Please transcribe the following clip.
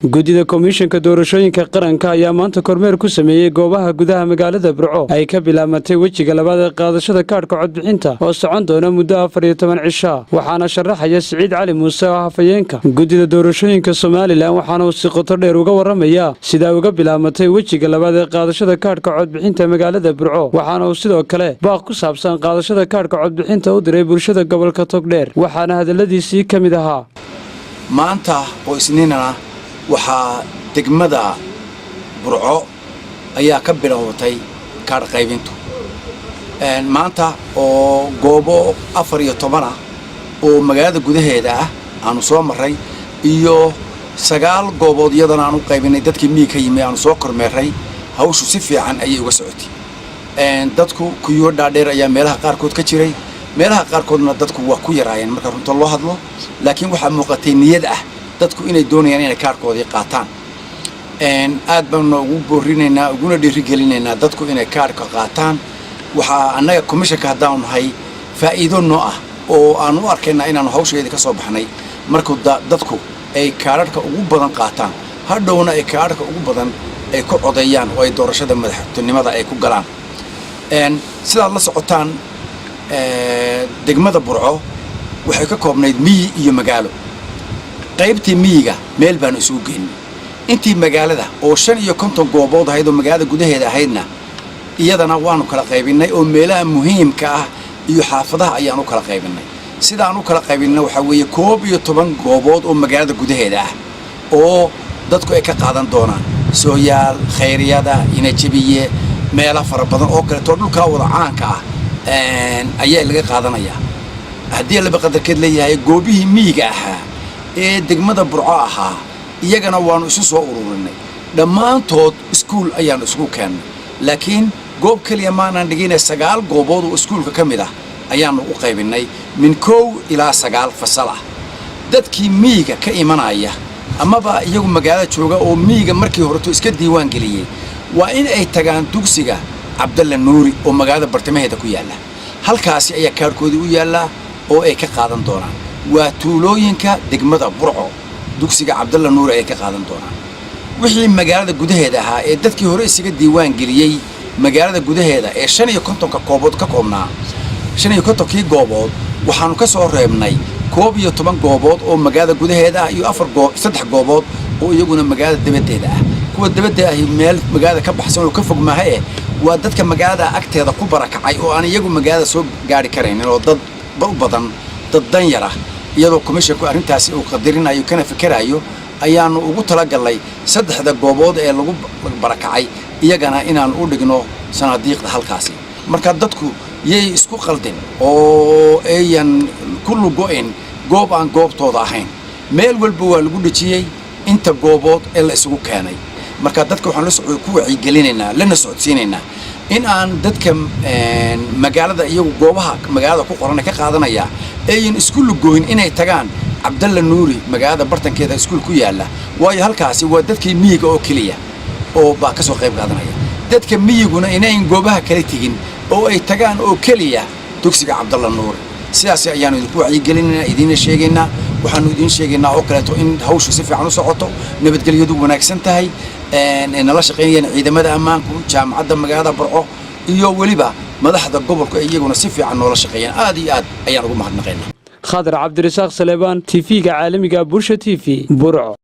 gudida komishanka doorashooyinka qaranka ayaa maanta kormeer ku sameeyay goobaha gudaha magaalada Burco ay ka bilaabatay wajiga labaad ee qaadashada kaarka codbixinta oo socon doona muddo 14 cisho waxaana sharaxaya Siciid Cali Muuse oo hafayeenka gudida doorashooyinka Soomaaliland waxaana uu si qoto dheer uga waramaya sida uga bilaabatay wajiga labaad ee qaadashada kaarka codbixinta magaalada Burco waxaana uu sidoo kale baaq ku saabsan qaadashada kaarka codbixinta u diray bulshada gobolka Togdheer waxaana hadaladiisii kamid ahaa maanta oo isniinana waxaa degmada Burco ayaa ka bilowday kaar qaybintu maanta oo goobo 14 oo magaalada gudaheeda ah aanu soo maray iyo 9 goobood iyadana aanu qaybinay dadkii miyi ka yimid aanu soo kormeeray hawshu si fiican ayay uga socotay dadku kuyo dhaadheer ayaa meelaha qaar kood ka jiray meelaha qaar koodna dadku waa ku yaraayeen marka runta loo hadlo laakiin waxa muuqatay niyad ah dadku inay doonayaan inay kaarkoodii qaataan aad baan ugu boorinaynaa uguna dhiirigelinaynaa dadku inay kaarka qaataan waxa annaga komishanka hadaan nahay faa'iido noo ah oo aan u arkaynaa inaan hawsheeda ka soo baxnay markuu dadku ay kaararka ugu badan qaataan hadhowna ay kaararka ugu badan ay ku codeeyaan oo ay doorashada madaxtinimada ay ku galaan sidaad la socotaan degmada Burco waxay ka koobnayd miyi iyo magaalo qaybtii miyiga meel baan isugu geynay intii magaalada oo 55 goobood ahayd oo magaalada gudaheeda ahaydna iyadana waanu kala qaybinay oo meelaha muhiimka ah iyo xaafadaha ayaan u kala qaybinay sidaan u kala qaybinay waxa weeye 11 goobood oo magaalada gudaheeda ah oo dadku ay ka qaadan doonaan sooyaal khayriyada inajibiye meelaha fara badan oo kale to dhulka wada caanka ah ayaa laga qaadanayaa haddii la baqadarkeed leeyahay goobihii miyiga ahaa ee degmada Burco ahaa iyagana waanu isu soo ururinay dhammaantood iskuul ayaan isugu keenay laakiin goob kaliya ma aanan dhigin 9 goobood oo iskuulka kamid ah ayaan u qaybinay min 1 ilaa 9 fasal ah dadkii miyiga ka imanaya amaba iyagu magaalada jooga oo miyiga markii hore iska diiwaan galiyay waa in ay tagaan dugsiga Cabdalla Nuuri oo magaalada bartamaheeda ku yaala halkaasi ayaa kaarkoodii u yaala oo ay ka qaadan doonaan waa tuulooyinka degmada Burco dugsiga Cabdalla Nuuri ay ka qaadan doonaan wixii magaalada gudaheeda ahaa ee dadkii hore isaga diiwaan galiyay magaalada gudaheeda ee 55 goobood ka koobnaa 55 goobood waxaanu ka soo reebnay 11 goobood oo magaalada gudaheeda iyo 3 goobood oo iyaguna magaalada dabadeeda ah kuwa dabada ah meel magaalada ka baxsan oo ka fog maahay waa dadka magaalada agteeda ku barakacay oo aan iyagu magaalada soo gaari kareynin oo dad badan dad dan yar ah iyadoo komishanku arintaasi uu qadarinayo kana fikirayo ayaanu ugu talagalay 3 goobood ee lagu barakacay iyagana inaan u dhigno sanaadiiqda halkaasi marka dadku yay isku qaldin oo ayan kullu go'in goob aan goobtooda ahayn meel walba waa lagu dhijiyay inta goobood ee la isugu keenay marka dadka waxaan la soo ku wacyigelinaynaa lana socodsiinaynaa in aan dadka magaalada iyo goobaha magaalada ku qoran ka qaadanaya ayeen iskuul gooyn inay tagaan Cabdalla Nuuri magaalada bartankeeda iskuul ku yaala waayo halkaasi waa dadkii miyiga oo kaliya oo baa ka soo qayb qaadanaya dadka miyiguna inay goobaha kala tigin oo ay tagaan oo kaliya dugsiga Cabdalla Nuuri sidaas ayaanu idinku wacyigelinaynaa idin sheegaynaa waxaanu idin sheegaynaa oo kale in hawshu si fiican u socoto nabadgelyadu wanaagsan tahay in la shaqeeyaan ciidamada ammaanku jaamacadda magaalada Burco iyo waliba madaxda gobolka iyaguna si fiican noola shaqeeyaan aad iyo aad ayaan ugu mahadnaqaynaa Khadar Cabdirasaaq Saleebaan TV-ga caalamiga Bulsha TV Burco.